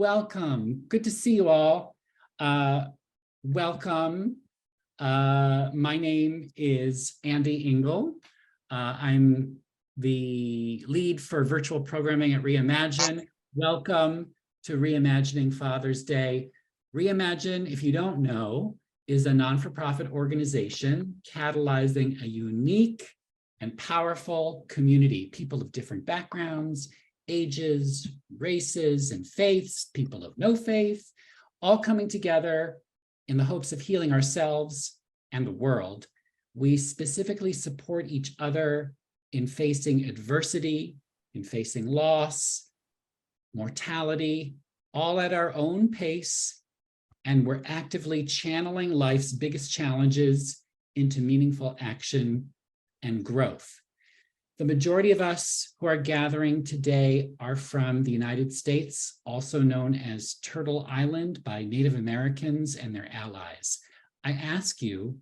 welcome. Good to see you all. Welcome. My name is Andy Engel. I'm the lead for virtual programming at Reimagine. Welcome to Reimagining Father's Day. Reimagine, if you don't know, is a non-for-profit organization catalyzing a unique and powerful community, people of different backgrounds, ages, races, and faiths, people of no faith, all coming together in the hopes of healing ourselves and the world. We specifically support each other in facing adversity, in facing loss, mortality, all at our own pace, and we're actively channeling life's biggest challenges into meaningful action and growth. The majority of us who are gathering today are from the United States, also known as Turtle Island by Native Americans and their allies. I ask you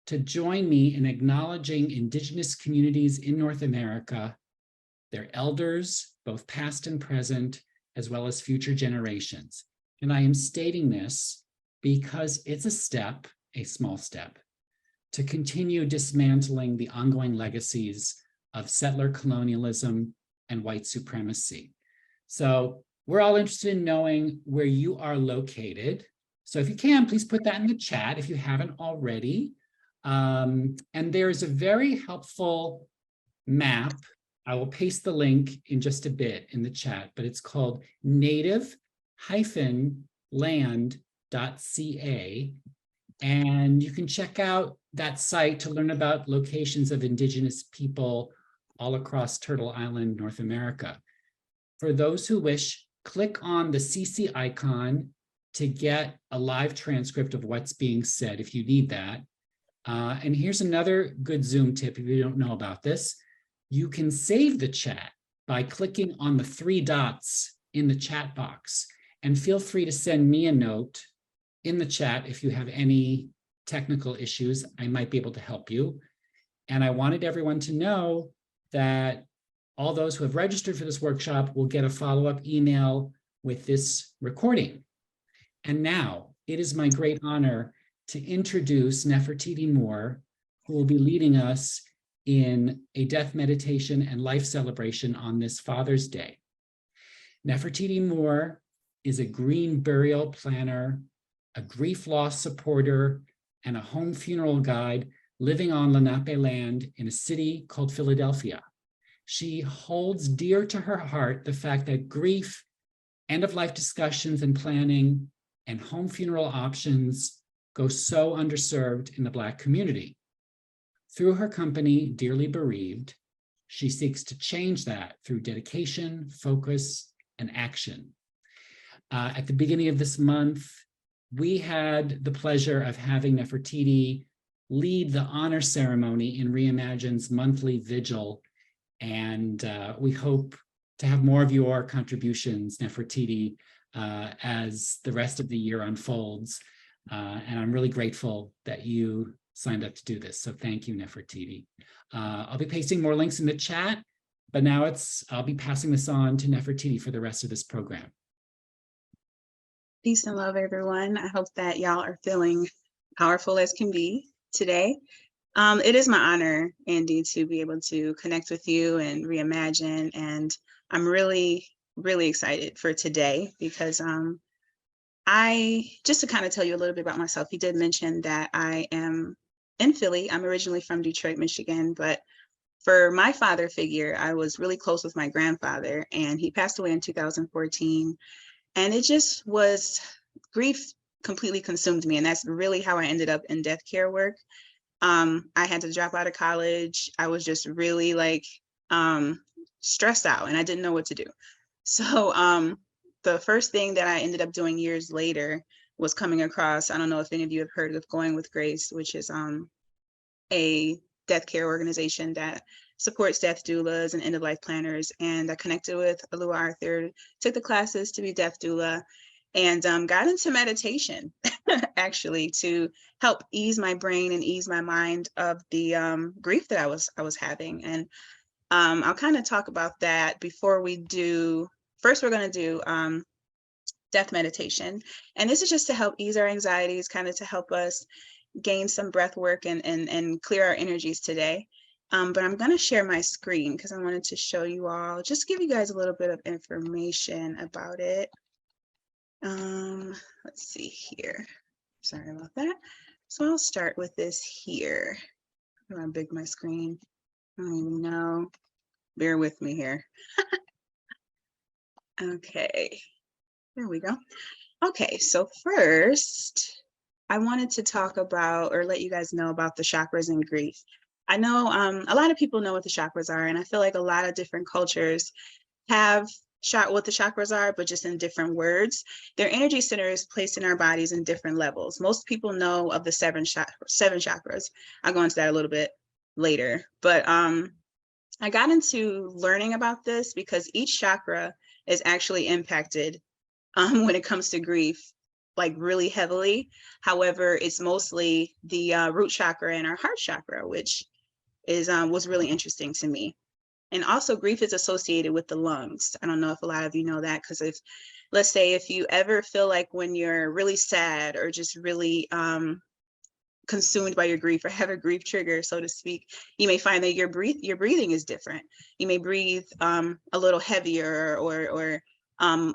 to join me in acknowledging Indigenous communities in North America, their elders, both past and present, as well as future generations. And I am stating this because it's a step, a small step, to continue dismantling the ongoing legacies of settler colonialism and white supremacy. So we're all interested in knowing where you are located. So if you can, please put that in the chat if you haven't already. And there's a very helpful map. I will paste the link in just a bit in the chat, but it's called native-land.ca. And you can check out that site to learn about locations of Indigenous people all across Turtle Island, North America. For those who wish, click on the CC icon to get a live transcript of what's being said if you need that. And here's another good Zoom tip if you don't know about this. You can save the chat by clicking on the three dots in the chat box, and feel free to send me a note in the chat if you have any technical issues. I might be able to help you. And I wanted everyone to know that all those who have registered for this workshop will get a follow-up email with this recording. And now it is my great honor to introduce Nefertiti Moore, who will be leading us in a death meditation and life celebration on this Father's Day. Nefertiti Moore is a green burial planner, a grief loss supporter, and a home funeral guide living on Lenape land in a city called Philadelphia. She holds dear to her heart the fact that grief, end-of-life discussions and planning, and home funeral options go so underserved in the Black community. Through her company, Dearly Bereaved, she seeks to change that through dedication, focus, and action. At the beginning of this month, we had the pleasure of having Nefertiti lead the honor ceremony in Reimagine's monthly vigil. And we hope to have more of your contributions, Nefertiti, as the rest of the year unfolds. And I'm really grateful that you signed up to do this. So thank you, Nefertiti. I'll be pasting more links in the chat, but now I'll be passing this on to Nefertiti for the rest of this program. Peace and love, everyone. I hope that y'all are feeling powerful as can be today. It is my honor, Andy, to be able to connect with you and reimagine. And I'm really, really excited for today because just to kind of tell you a little bit about myself, you did mention that I am in Philly. I'm originally from Detroit, Michigan, but for my father figure, I was really close with my grandfather, and he passed away in 2014. And it just was, grief completely consumed me. And that's really how I ended up in death care work. I had to drop out of college. I was just really stressed out and I didn't know what to do. So the first thing that I ended up doing years later was coming across, I don't know if any of you have heard of Going with Grace, which is a death care organization that supports death doulas and end-of-life planners. And I connected with Alua Arthur, took the classes to be death doula, and got into meditation actually to help ease my brain and ease my mind of the grief that I was having. And I'll kind of talk about that before we do. First, we're going to do death meditation. And this is just to help ease our anxieties, kind of to help us gain some breath work and clear our energies today. But I'm going to share my screen because I wanted to show you all, just give you guys a little bit of information about it. Let's see here. Sorry about that. So I'll start with this here. I'm going to big my screen. I don't even know. Bear with me here. Okay, there we go. Okay, so first, I wanted to talk about or let you guys know about the chakras and grief. I know a lot of people know what the chakras are, and I feel like a lot of different cultures have what the chakras are, but just in different words. Their energy centers placed in our bodies in different levels. Most people know of the seven chakras. I'll go into that a little bit later, but I got into learning about this because each chakra is actually impacted when it comes to grief, like really heavily. However, it's mostly the root chakra and our heart chakra, which is was really interesting to me. And also grief is associated with the lungs. I don't know if a lot of you know that, because let's say if you ever feel like when you're really sad or just really consumed by your grief or have a grief trigger, so to speak, you may find that your breathing is different. You may breathe a little heavier or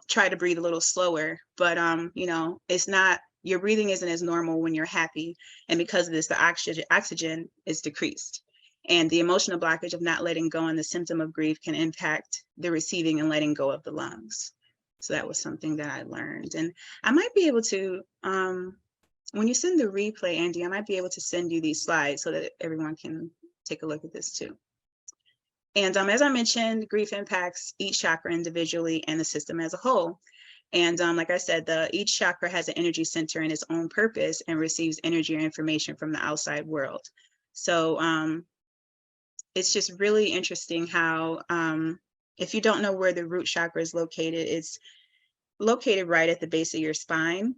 try to breathe a little slower, but you know, it's not, your breathing isn't as normal when you're happy. And because of this, the oxygen is decreased. And the emotional blockage of not letting go and the symptom of grief can impact the receiving and letting go of the lungs. So that was something that I learned. And I might be able to, when you send the replay, Andy, I might be able to send you these slides so that everyone can take a look at this too. And as I mentioned, grief impacts each chakra individually and the system as a whole. And like I said, each chakra has an energy center in its own purpose and receives energy or information from the outside world. So it's just really interesting how, if you don't know where the root chakra is located, it's located right at the base of your spine.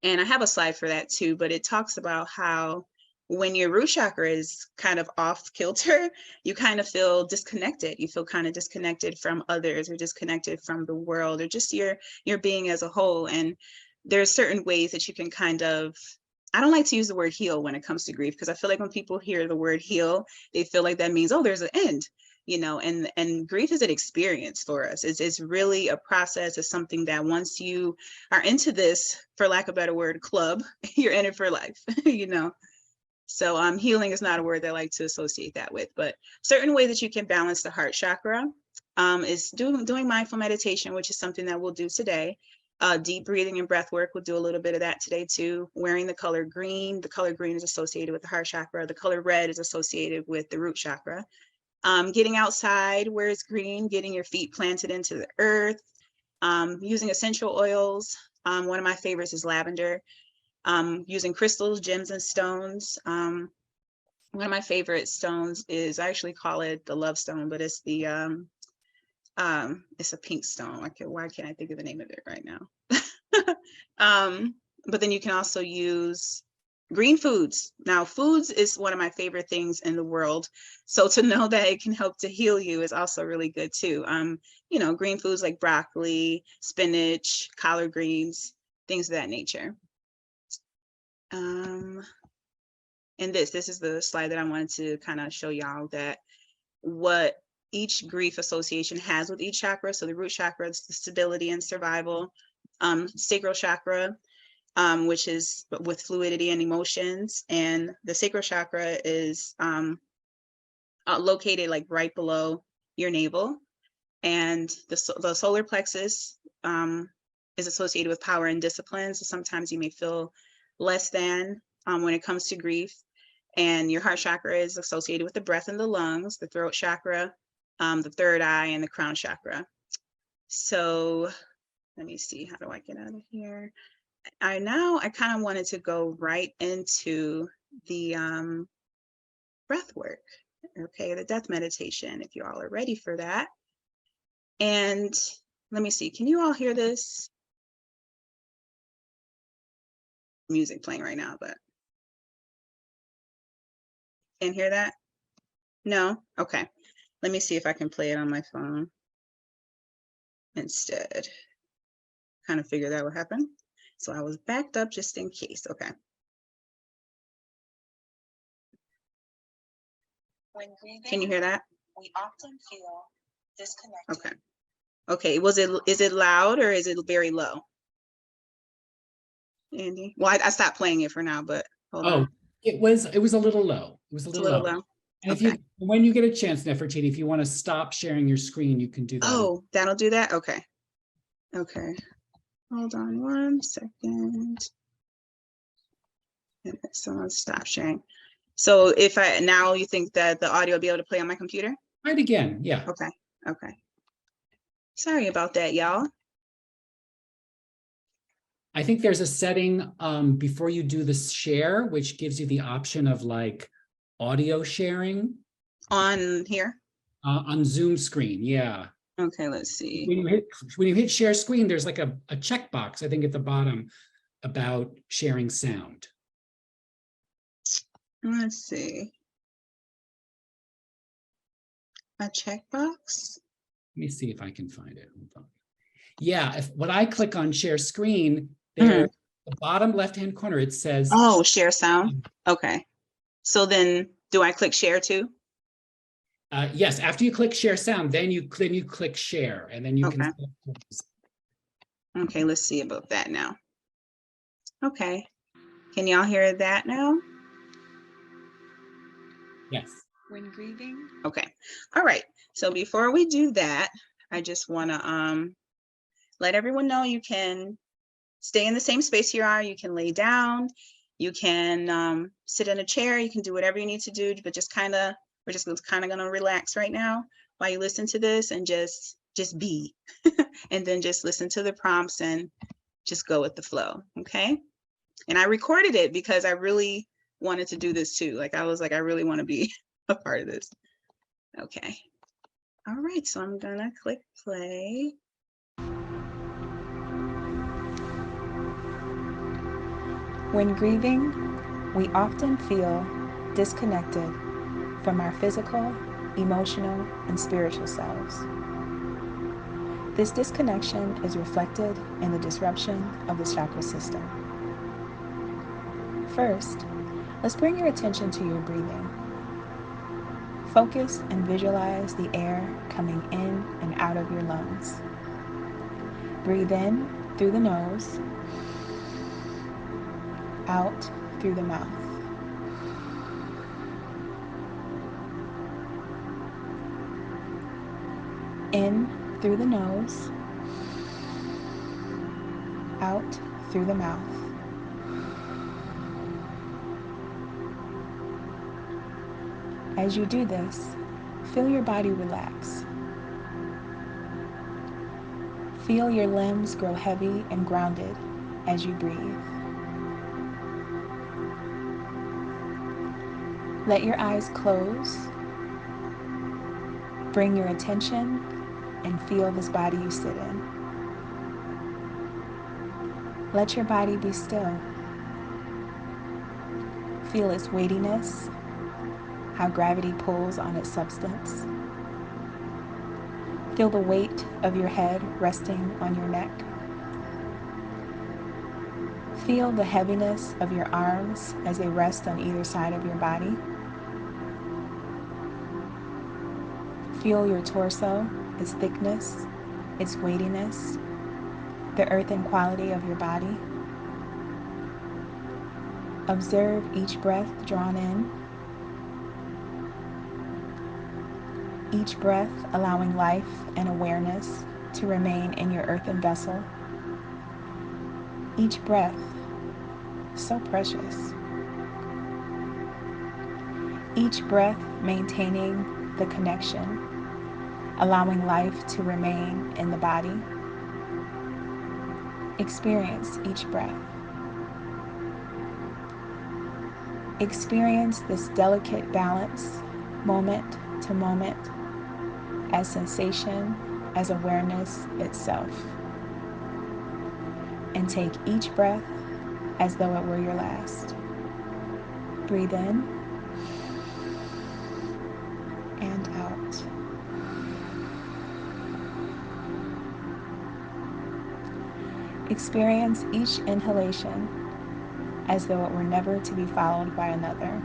And I have a slide for that too, but it talks about how when your root chakra is kind of off kilter, you kind of feel disconnected. You feel kind of disconnected from others or disconnected from the world or just your being as a whole. And there's certain ways that you can kind of, I don't like to use the word heal when it comes to grief, because I feel like when people hear the word heal, they feel like that means, oh, there's an end. You know, and grief is an experience for us. It's really a process. It's something that once you are into this, for lack of a better word, club, you're in it for life, you know. So healing is not a word that I like to associate that with, but certain way that you can balance the heart chakra is doing mindful meditation, which is something that we'll do today. Deep breathing and breath work, we'll do a little bit of that today too. Wearing the color green is associated with the heart chakra. The color red is associated with the root chakra. Getting outside where it's green, getting your feet planted into the earth, using essential oils. One of my favorites is lavender. Using crystals, gems, and stones. One of my favorite stones is, I actually call it the love stone, but it's the, it's a pink stone. Why can't I think of the name of it right now? But then you can also use green foods. Now, foods is one of my favorite things in the world. So to know that it can help to heal you is also really good too. You know, green foods like broccoli, spinach, collard greens, things of that nature. And this is the slide that I wanted to kind of show y'all that what each grief association has with each chakra. So the root chakra is the stability and survival. Sacral chakra, which is with fluidity and emotions. And the sacral chakra is located like right below your navel. And the solar plexus is associated with power and discipline. So sometimes you may feel less than when it comes to grief. And your heart chakra is associated with the breath and the lungs, the throat chakra, the third eye, and the crown chakra. So let me see, how do I get out of here? I kind of wanted to go right into the breath work, okay, the death meditation, if you all are ready for that. And let me see, can you all hear this? Music playing right now, but can't hear that? No? Okay. Let me see if I can play it on my phone instead. kind of figured that would happen. So I was backed up just in case. Okay. Can you hear that? We often feel disconnected. Okay. Okay. Is it loud or is it very low? Andy? Well, I stopped playing it for now, but hold on. It was a little low. It was a It's a little little low. low. And if Okay. when you get a chance, Nefertiti, if you want to stop sharing your screen, you can do that. Oh, that'll do that? Okay. Okay. Hold on 1 second. So let's stop sharing. So if now you think that the audio will be able to play on my computer? Try it again. Yeah. Okay. Okay. Sorry about that, y'all. I think there's a setting before you do the share, which gives you the option of like audio sharing On here? on Zoom screen. Yeah. Okay, let's see. When you hit share screen, there's like a checkbox, I think at the bottom about sharing sound. Let's see. A checkbox? Let me see if I can find it. Hold on. Yeah, when I click on share screen, there, the bottom left-hand corner, it says. Oh, share sound. Okay. So then do I click share too? Yes, after you click share sound, then you click share, and then you can. Okay, let's see about that now. Okay. Can y'all hear that now? Yes. When grieving. Okay. All right. So before we do that, I just want to let everyone know you can stay in the same space you are. You can lay down. You can sit in a chair. You can do whatever you need to do, but we're just kind of going to relax right now while you listen to this and just be, and then just listen to the prompts and just go with the flow. Okay. And I recorded it because I really wanted to do this too. Like I was like, I really want to be a part of this. Okay. All right. So I'm going to click play. When grieving, we often feel disconnected from our physical, emotional, and spiritual selves. This disconnection is reflected in the disruption of the chakra system. First, let's bring your attention to your breathing. Focus and visualize the air coming in and out of your lungs. Breathe in through the nose, out through the mouth. In through the nose, out through the mouth. As you do this, feel your body relax. Feel your limbs grow heavy and grounded as you breathe. Let your eyes close. Bring your attention and feel this body you sit in. Let your body be still. Feel its weightiness, how gravity pulls on its substance. Feel the weight of your head resting on your neck. Feel the heaviness of your arms as they rest on either side of your body. Feel your torso, its thickness, its weightiness, the earthen quality of your body. Observe each breath drawn in, each breath allowing life and awareness to remain in your earthen vessel. Each breath so precious. Each breath maintaining the connection, allowing life to remain in the body. Experience each breath. Experience this delicate balance, moment to moment, as sensation, as awareness itself. And take each breath as though it were your last. Breathe in and out. Experience each inhalation as though it were never to be followed by another.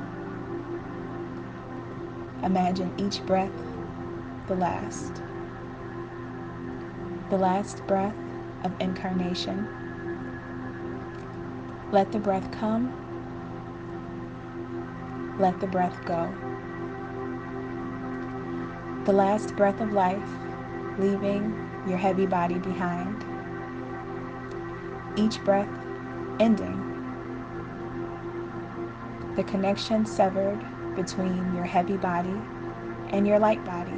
Imagine each breath the last breath of incarnation. Let the breath come, let the breath go. The last breath of life, leaving your heavy body behind. Each breath ending. The connection severed between your heavy body and your light body.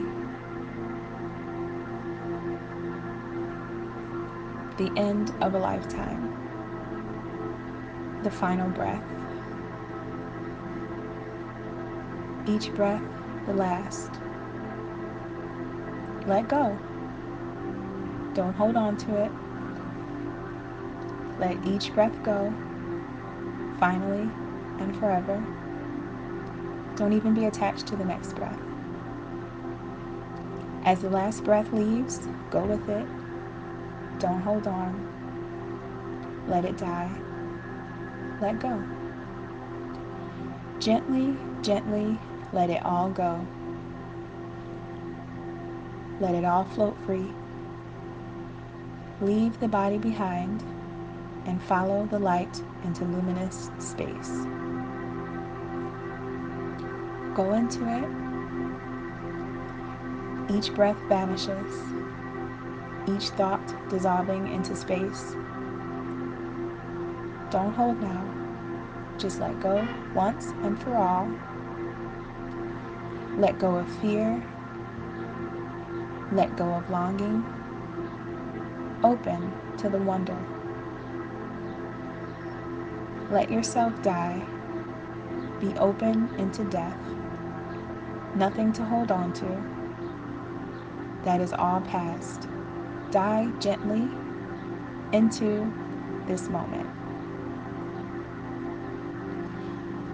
The end of a lifetime. The final breath. Each breath the last. Let go. Don't hold on to it. Let each breath go, finally and forever. Don't even be attached to the next breath. As the last breath leaves, go with it. Don't hold on. Let it die. Let go. Gently, gently let it all go. Let it all float free. Leave the body behind and follow the light into luminous space. Go into it. Each breath vanishes, each thought dissolving into space. Don't hold now. Just let go once and for all. Let go of fear. Let go of longing. Open to the wonder. Let yourself die. Be open into death. Nothing to hold on to. That is all past. Die gently into this moment.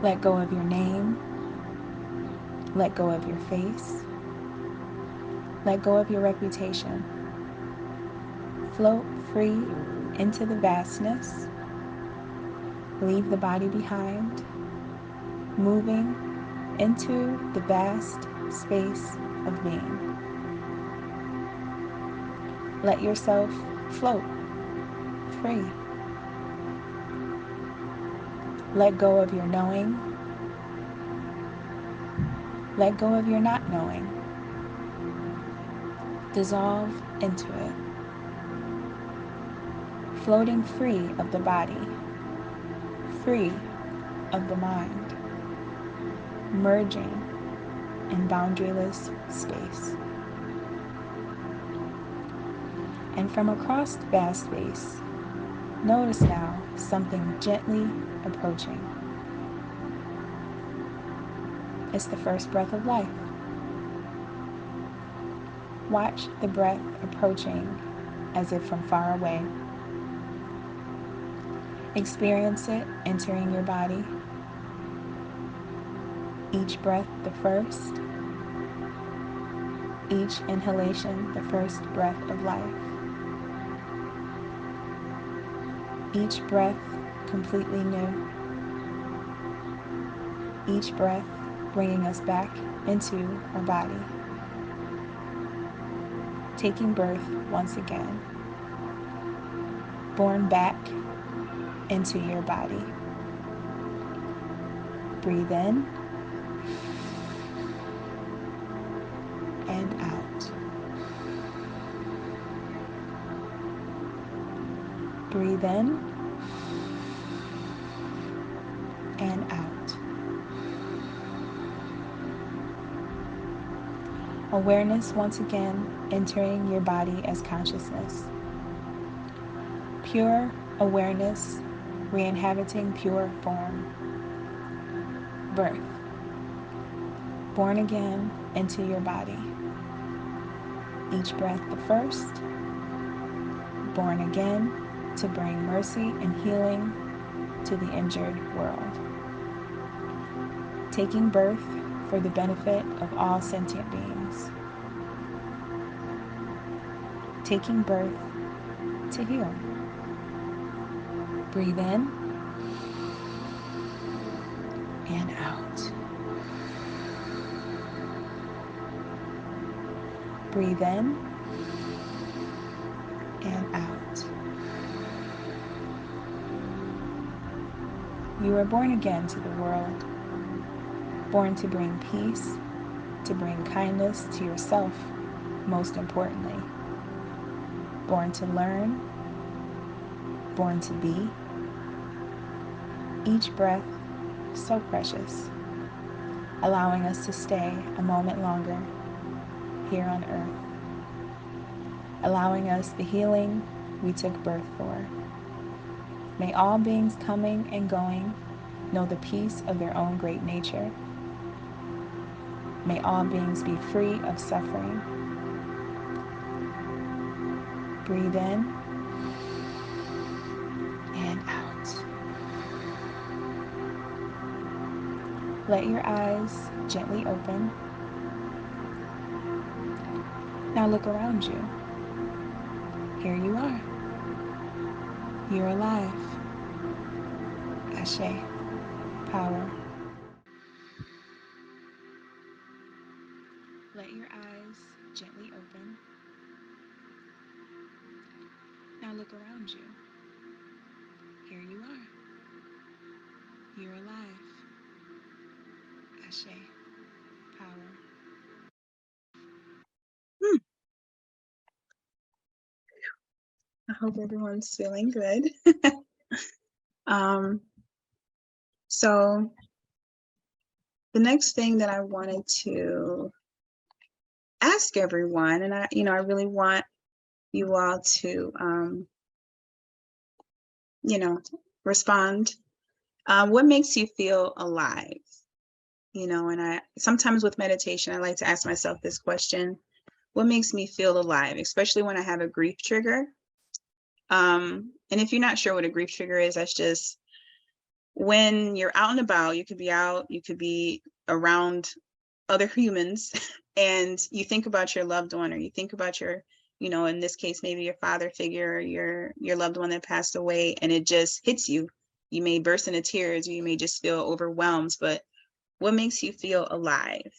Let go of your name. Let go of your face. Let go of your reputation. Float free into the vastness. Leave the body behind, moving into the vast space of being. Let yourself float free. Let go of your knowing. Let go of your not knowing. Dissolve into it. Floating free of the body, free of the mind, merging in boundaryless space. And from across the vast space, notice now something gently approaching. It's the first breath of life. Watch the breath approaching as if from far away. Experience it entering your body. Each breath the first. Each inhalation the first breath of life. Each breath completely new. Each breath bringing us back into our body. Taking birth once again. Born back into your body. Breathe in and out. Breathe in and out. Awareness once again entering your body as consciousness. Pure awareness re-inhabiting pure form. Birth. Born again into your body. Each breath the first. Born again to bring mercy and healing to the injured world. Taking birth for the benefit of all sentient beings. Taking birth to heal. Breathe in and out. Breathe in and out. You were born again to the world, born to bring peace, to bring kindness to yourself, most importantly. Born to learn, born to be. Each breath so precious, allowing us to stay a moment longer here on earth, allowing us the healing we took birth for. May all beings coming and going know the peace of their own great nature. May all beings be free of suffering. Breathe in and out. Let your eyes gently open. Now look around you. Here you are. You're alive. Ashe. Power. Let your eyes gently open. Now look around you. Here you are. You're alive. Ashe. Power. I hope everyone's feeling good. So the next thing that I wanted to ask everyone, and I really want you all to, respond. What makes you feel alive? And sometimes with meditation, I like to ask myself this question: what makes me feel alive, especially when I have a grief trigger? And if you're not sure what a grief trigger is, that's just when you're out and about. You could be out, you could be around other humans, and you think about your loved one, or you think about your, in this case, maybe your father figure, or your loved one that passed away, and it just hits you. You may burst into tears, or you may just feel overwhelmed. But what makes you feel alive?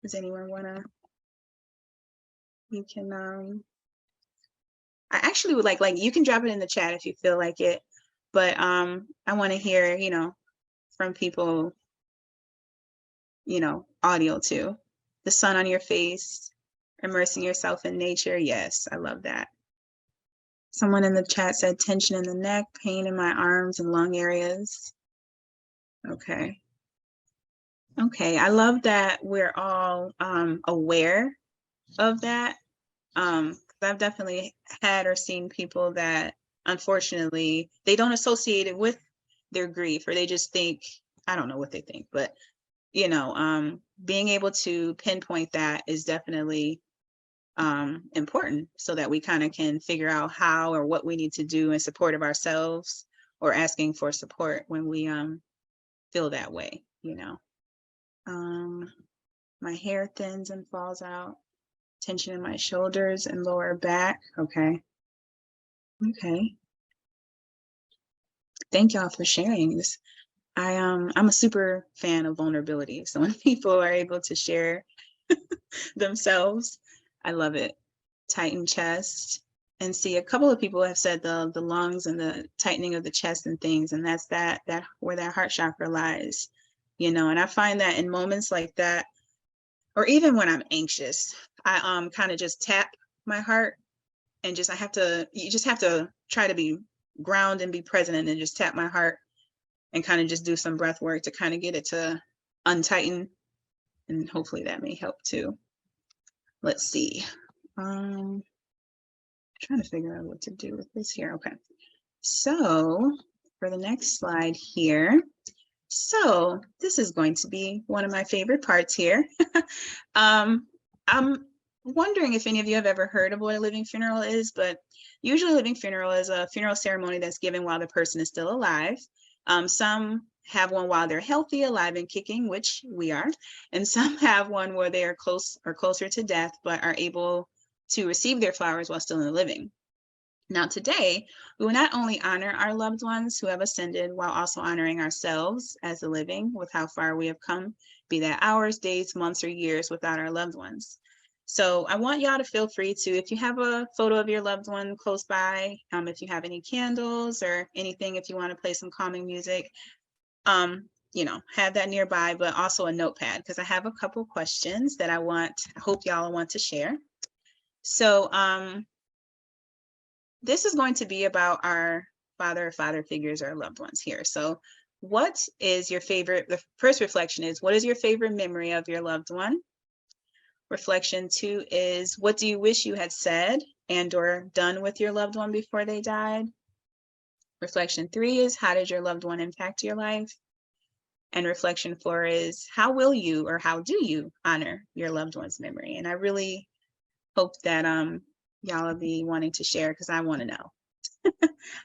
Does anyone wanna? You can. I actually would like you can drop it in the chat if you feel like it, but I want to hear from people, audio too. The sun on your face, immersing yourself in nature. Yes, I love that. Someone in the chat said tension in the neck, pain in my arms and lung areas. Okay. Okay, I love that we're all aware of that. I've definitely had or seen people that unfortunately they don't associate it with their grief, or they just think, I don't know what they think, but being able to pinpoint that is definitely important, so that we kind of can figure out how or what we need to do in support of ourselves, or asking for support when we feel that way. My hair thins and falls out. Tension in my shoulders and lower back. Okay. Thank y'all for sharing this. I'm a super fan of vulnerability. So when people are able to share themselves, I love it. Tighten chest. And see, a couple of people have said the lungs and the tightening of the chest and things, and that's that where that heart chakra lies. And I find that in moments like that, or even when I'm anxious, I kind of just tap my heart, and you just have to try to be ground and be present, and then just tap my heart and kind of just do some breath work to kind of get it to untighten, and hopefully that may help too. Let's see. Trying to figure out what to do with this here. Okay, so for the next slide here. So this is going to be one of my favorite parts here. I'm wondering if any of you have ever heard of what a living funeral is, but usually a living funeral is a funeral ceremony that's given while the person is still alive. Some have one while they're healthy, alive, and kicking, which we are, and some have one where they are close or closer to death, but are able to receive their flowers while still in the living. Now today, we will not only honor our loved ones who have ascended while also honoring ourselves as the living with how far we have come, be that hours, days, months, or years without our loved ones. So I want y'all to feel free to, if you have a photo of your loved one close by, if you have any candles or anything, if you want to play some calming music, you know, have that nearby, but also a notepad, because I have a couple questions that I hope y'all want to share. So this is going to be about our father figures, our loved ones here. So what is your favorite, the first reflection is, what is your favorite memory of your loved one? Reflection 2 is, what do you wish you had said and or done with your loved one before they died? Reflection 3 is, how did your loved one impact your life? And reflection 4 is, how will you or how do you honor your loved one's memory? And I really hope that y'all will be wanting to share, because I want to know.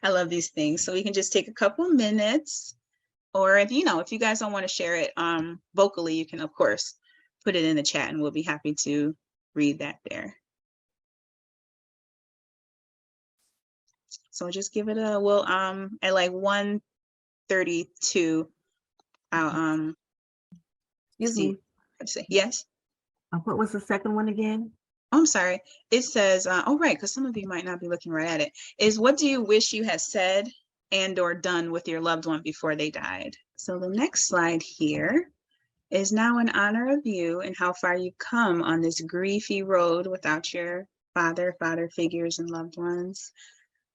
I love these things. So we can just take a couple minutes, or if you guys don't want to share it vocally, you can of course put it in the chat and we'll be happy to read that there. So just give it a, we'll at like 1:32, I'll Excuse me. Yes. What was the second one again? I'm sorry. It says, oh, right, because some of you might not be looking right at it, is what do you wish you had said and or done with your loved one before they died? So the next slide here is now in honor of you and how far you've come on this griefy road without your father figures and loved ones.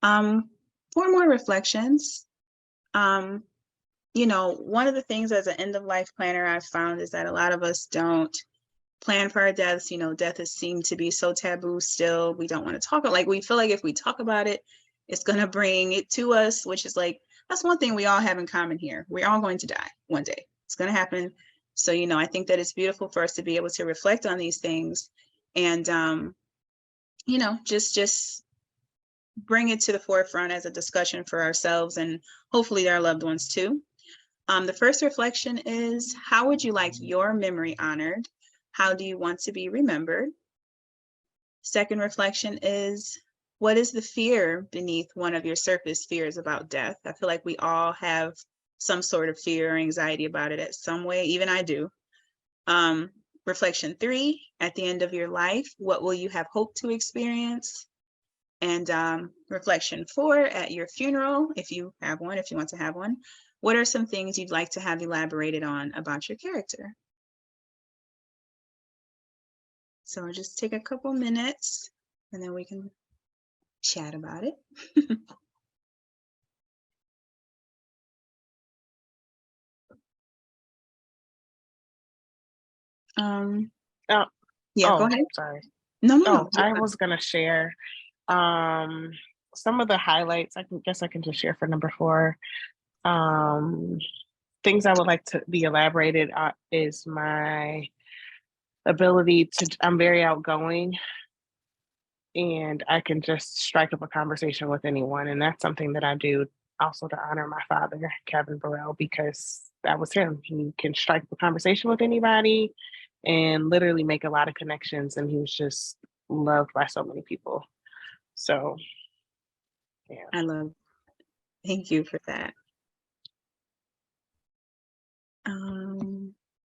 4 more reflections. You know, one of the things as an end of life planner I've found is that a lot of us don't plan for our deaths. You know, death is seen to be so taboo still. We don't want to talk about, like, we feel like if we talk about it, it's going to bring it to us, which is like, that's one thing we all have in common here. We're all going to die one day. It's going to happen. So, you know, I think that it's beautiful for us to be able to reflect on these things and, you know, just bring it to the forefront as a discussion for ourselves and hopefully our loved ones too. The first reflection is, how would you like your memory honored? How do you want to be remembered? Second reflection is, what is the fear beneath one of your surface fears about death? I feel like we all have some sort of fear or anxiety about it at some way, even I do. Reflection 3, at the end of your life, what will you have hoped to experience? And reflection 4, at your funeral, if you have one, if you want to have one, what are some things you'd like to have elaborated on about your character? So I'll just take a couple minutes and then we can chat about it. Yeah, go ahead. Sorry. No. I was gonna share some of the highlights. I can just share for number 4. Things I would like to be elaborated on is my ability to, I'm very outgoing and I can just strike up a conversation with anyone. And that's something that I do also to honor my father, Kevin Burrell, because that was him. He can strike up a conversation with anybody and literally make a lot of connections. And he was just loved by so many people. So, yeah. I love it. Thank you for that.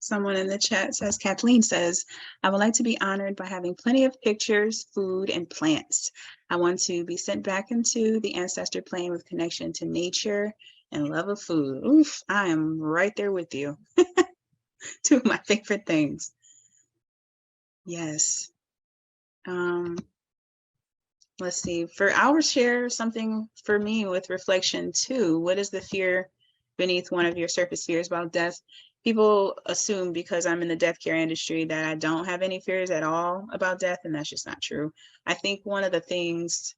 Someone in the chat says, Kathleen says, I would like to be honored by having plenty of pictures, food, and plants. I want to be sent back into the ancestor plane with connection to nature and love of food. Oof, I am right there with you. 2 of my favorite things. Yes. Let's see, I'll share something for me with reflection 2. What is the fear beneath one of your surface fears about death? People assume because I'm in the death care industry that I don't have any fears at all about death, and that's just not true. I think one of the things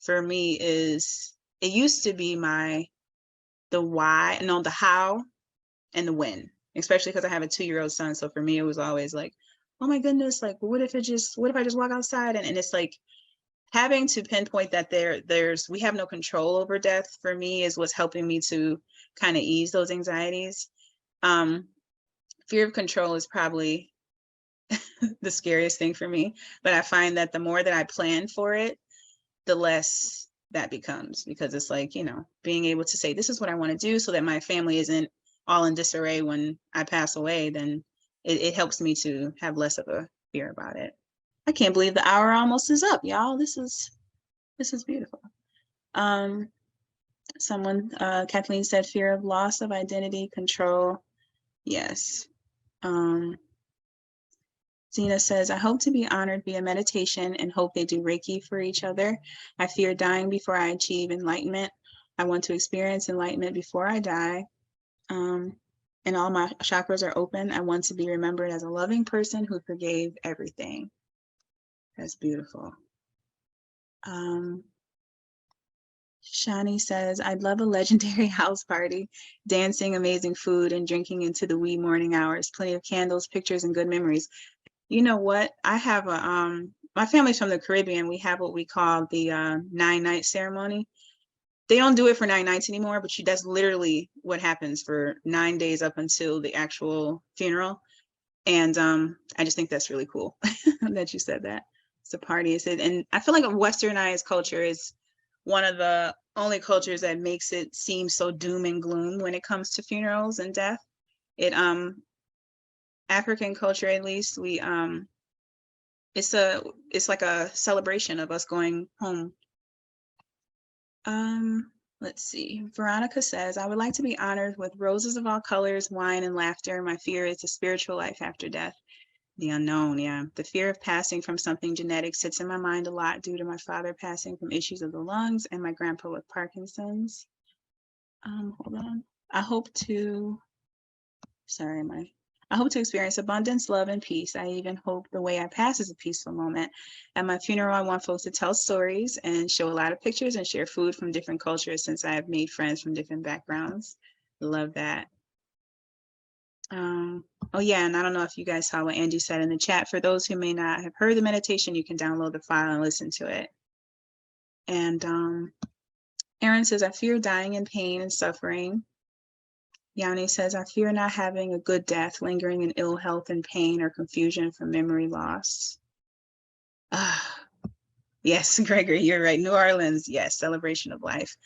for me is, it used to be the how and the when, especially because I have a 2-year-old son. So for me, it was always like, oh my goodness, like, what if I just walk outside? And it's like, having to pinpoint that we have no control over death, for me, is what's helping me to kind of ease those anxieties. Fear of control is probably the scariest thing for me, but I find that the more that I plan for it, the less that becomes, because it's like, you know, being able to say, this is what I want to do so that my family isn't all in disarray when I pass away, then it helps me to have less of a fear about it. I can't believe the hour almost is up, y'all. This is beautiful. Someone, Kathleen said, fear of loss of identity, control. Yes. Zena says, I hope to be honored via meditation and hope they do Reiki for each other. I fear dying before I achieve enlightenment. I want to experience enlightenment before I die. And all my chakras are open. I want to be remembered as a loving person who forgave everything. That's beautiful. Shani says, I'd love a legendary house party, dancing, amazing food, and drinking into the wee morning hours. Plenty of candles, pictures, and good memories. You know what? I have a, my family's from the Caribbean. We have what we call the 9-night ceremony. They don't do it for 9 nights anymore, but that's literally what happens for 9 days up until the actual funeral. And I just think that's really cool that you said that. It's a party. And I feel like a westernized culture is one of the only cultures that makes it seem so doom and gloom when it comes to funerals and death. African culture, at least, we it's like a celebration of us going home. Let's see. Veronica says, I would like to be honored with roses of all colors, wine, and laughter. My fear is the spiritual life after death. The unknown, yeah. The fear of passing from something genetic sits in my mind a lot due to my father passing from issues of the lungs and my grandpa with Parkinson's. Hold on. I hope to experience abundance, love, and peace. I even hope the way I pass is a peaceful moment. At my funeral, I want folks to tell stories and show a lot of pictures and share food from different cultures, since I have made friends from different backgrounds. Love that. Oh yeah, and I don't know if you guys saw what Angie said in the chat. For those who may not have heard the meditation, you can download the file and listen to it. And Erin says, I fear dying in pain and suffering. Yanni says, I fear not having a good death, lingering in ill health and pain or confusion from memory loss. Yes, Gregory, you're right. New Orleans, yes, celebration of life.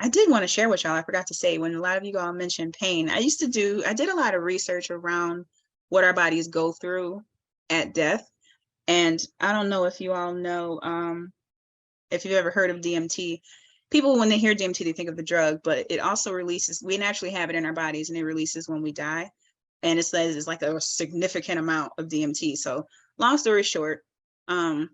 I did want to share with y'all, I forgot to say, when a lot of you all mentioned pain, I did a lot of research around what our bodies go through at death. And I don't know if you all know, if you've ever heard of DMT. People, when they hear DMT, they think of the drug, but it also releases, we naturally have it in our bodies, and it releases when we die. And it says it's like a significant amount of DMT. So long story short, the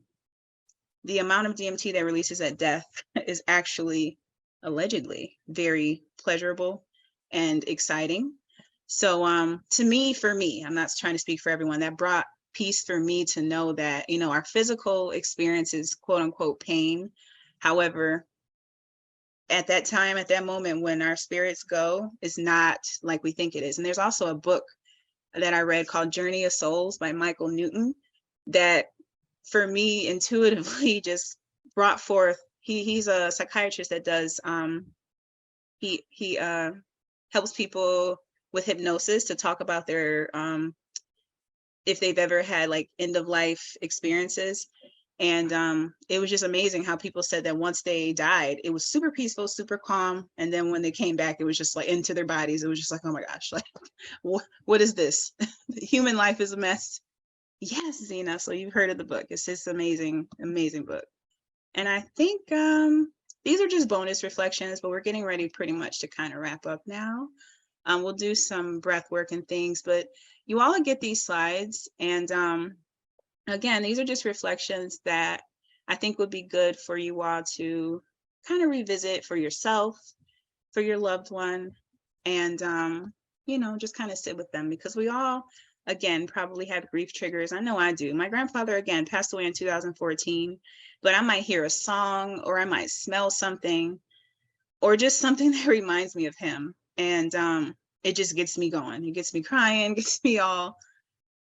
amount of DMT that releases at death is actually allegedly very pleasurable and exciting. So for me, I'm not trying to speak for everyone, that brought peace for me to know that, you know, our physical experience is quote unquote pain. However, at that time, at that moment, when our spirits go, it's not like we think it is. And there's also a book that I read called Journey of Souls by Michael Newton that for me intuitively just brought forth, he's a psychiatrist that does, he helps people with hypnosis to talk about their, if they've ever had like end of life experiences. And it was just amazing how people said that once they died, it was super peaceful, super calm. And then when they came back, it was just like into their bodies. It was just like, oh my gosh, like, what is this? Human life is a mess. Yes, Zena. So you've heard of the book. It's this amazing, amazing book. And I think these are just bonus reflections, but we're getting ready pretty much to kind of wrap up now. We'll do some breath work and things, but you all get these slides. And again, these are just reflections that I think would be good for you all to kind of revisit for yourself, for your loved one, and, you know, just kind of sit with them, because we all, again, probably have grief triggers. I know I do. My grandfather, again, passed away in 2014, but I might hear a song, or I might smell something, or just something that reminds me of him. And it just gets me going. It gets me crying, gets me all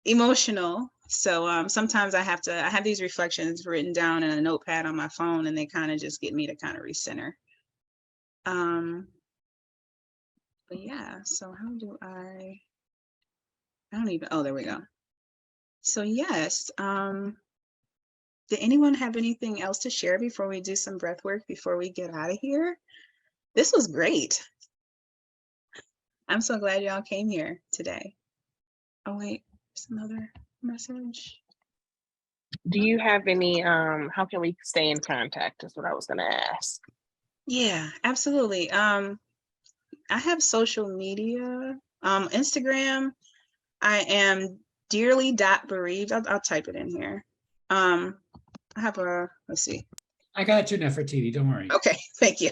emotional. So sometimes I have these reflections written down in a notepad on my phone, and they kind of just get me to kind of recenter. But yeah, so how do I don't even, oh, there we go. So yes, did anyone have anything else to share before we do some breath work before we get out of here? This was great. I'm so glad y'all came here today. Oh wait, there's another message. Do you have any, how can we stay in contact is what I was gonna ask. Yeah, absolutely. I have social media. Instagram, I am dearly.bereaved. I'll type it in here. I have let's see. I got you, Nefertiti, don't worry. Okay, thank you.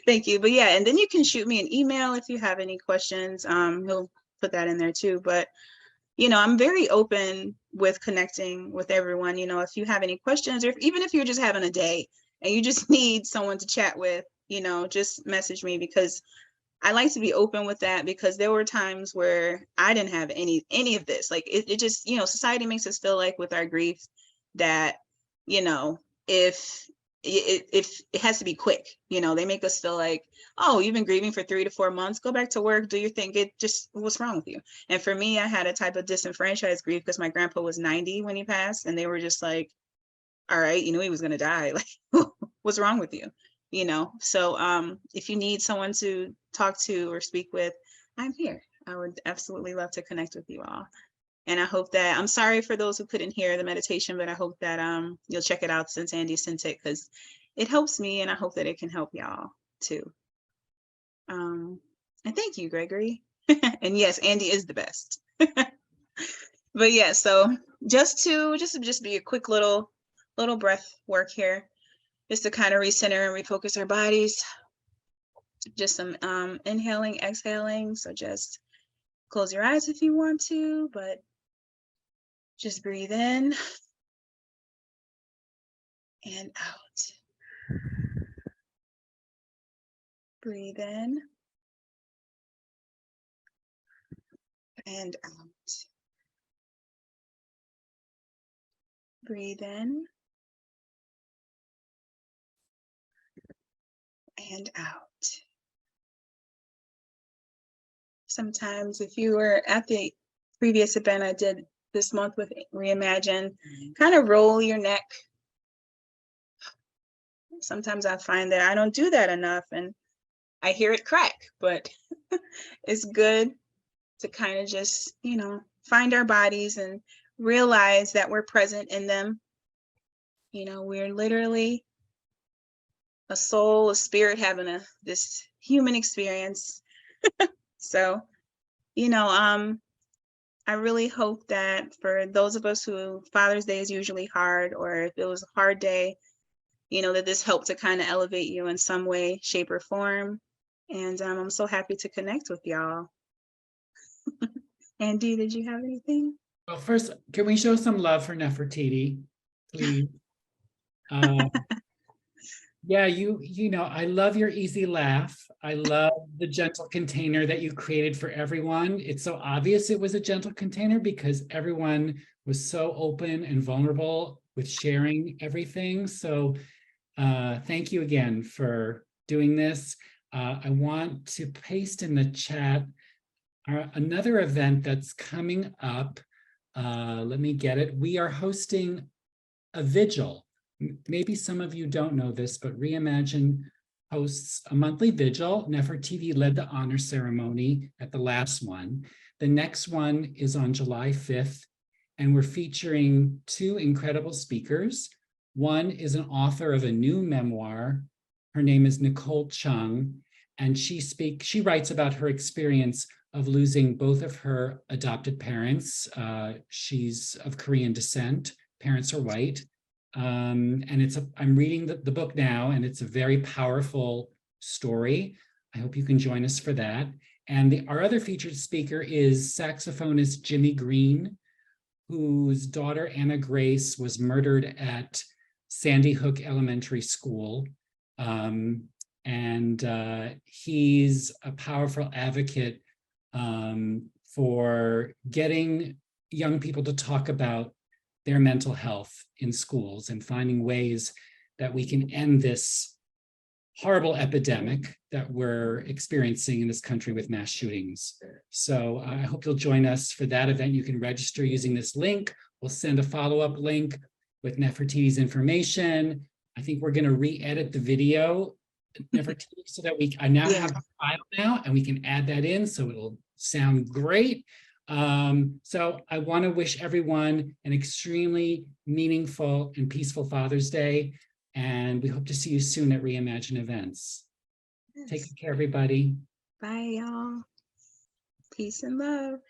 Thank you. But yeah, and then you can shoot me an email if you have any questions. He'll put that in there too. But you know, I'm very open with connecting with everyone. You know, if you have any questions, or even if you're just having a day and you just need someone to chat with, you know, just message me, because I like to be open with that, because there were times where I didn't have any of this. Like it just, you know, society makes us feel like with our grief that, you know, if it has to be quick, you know, they make us feel like, oh, you've been grieving for 3 to 4 months, go back to work, do your thing. It just, what's wrong with you? And for me, I had a type of disenfranchised grief because my grandpa was 90 when he passed, and they were just like, all right, you know, he was going to die. Like, what's wrong with you? You know, so if you need someone to talk to or speak with, I'm here. I would absolutely love to connect with you all. And I hope that, I'm sorry for those who couldn't hear the meditation, but I hope that you'll check it out since Andy sent it, because it helps me, and I hope that it can help y'all too. And thank you, Gregory. And yes, Andy is the best. But yeah, so just be a quick little breath work here, just to kind of recenter and refocus our bodies. Just some inhaling, exhaling. So just close your eyes if you want to, but just breathe in and out. Breathe in and out. Breathe in and out. Sometimes if you were at the previous event I did this month with Reimagine, kind of roll your neck. Sometimes I find that I don't do that enough, and I hear it crack, but it's good to kind of just, you know, find our bodies and realize that we're present in them. You know, we're literally a soul, a spirit having this human experience. So, you know, I really hope that for those of us who Father's Day is usually hard, or if it was a hard day, you know, that this helped to kind of elevate you in some way, shape, or form. And I'm so happy to connect with y'all. Andy, did you have anything? Well, first, can we show some love for Nefertiti, please? Yeah, you know, I love your easy laugh. I love the gentle container that you created for everyone. It's so obvious it was a gentle container because everyone was so open and vulnerable with sharing everything. So thank you again for doing this. I want to paste in the chat another event that's coming up. Let me get it. We are hosting a vigil. Maybe some of you don't know this, but Reimagine hosts a monthly vigil. Nefertiti led the honor ceremony at the last one. The next one is on July 5th, and we're featuring 2 incredible speakers. One is an author of a new memoir. Her name is Nicole Chung, and she writes about her experience of losing both of her adopted parents. She's of Korean descent, parents are white. And I'm reading the book now, and it's a very powerful story. I hope you can join us for that. And our other featured speaker is saxophonist Jimmy Green, whose daughter Anna Grace was murdered at Sandy Hook Elementary School. He's a powerful advocate for getting young people to talk about their mental health in schools and finding ways that we can end this horrible epidemic that we're experiencing in this country with mass shootings. So I hope you'll join us for that event. You can register using this link. We'll send a follow-up link with Nefertiti's information. I think we're going to re-edit the video, Nefertiti, so that I now Yeah. have the file now, and we can add that in so it'll sound great. So I want to wish everyone an extremely meaningful and peaceful Father's Day, and we hope to see you soon at Reimagine events. Take Yes. care, everybody. Bye, y'all. Peace and love.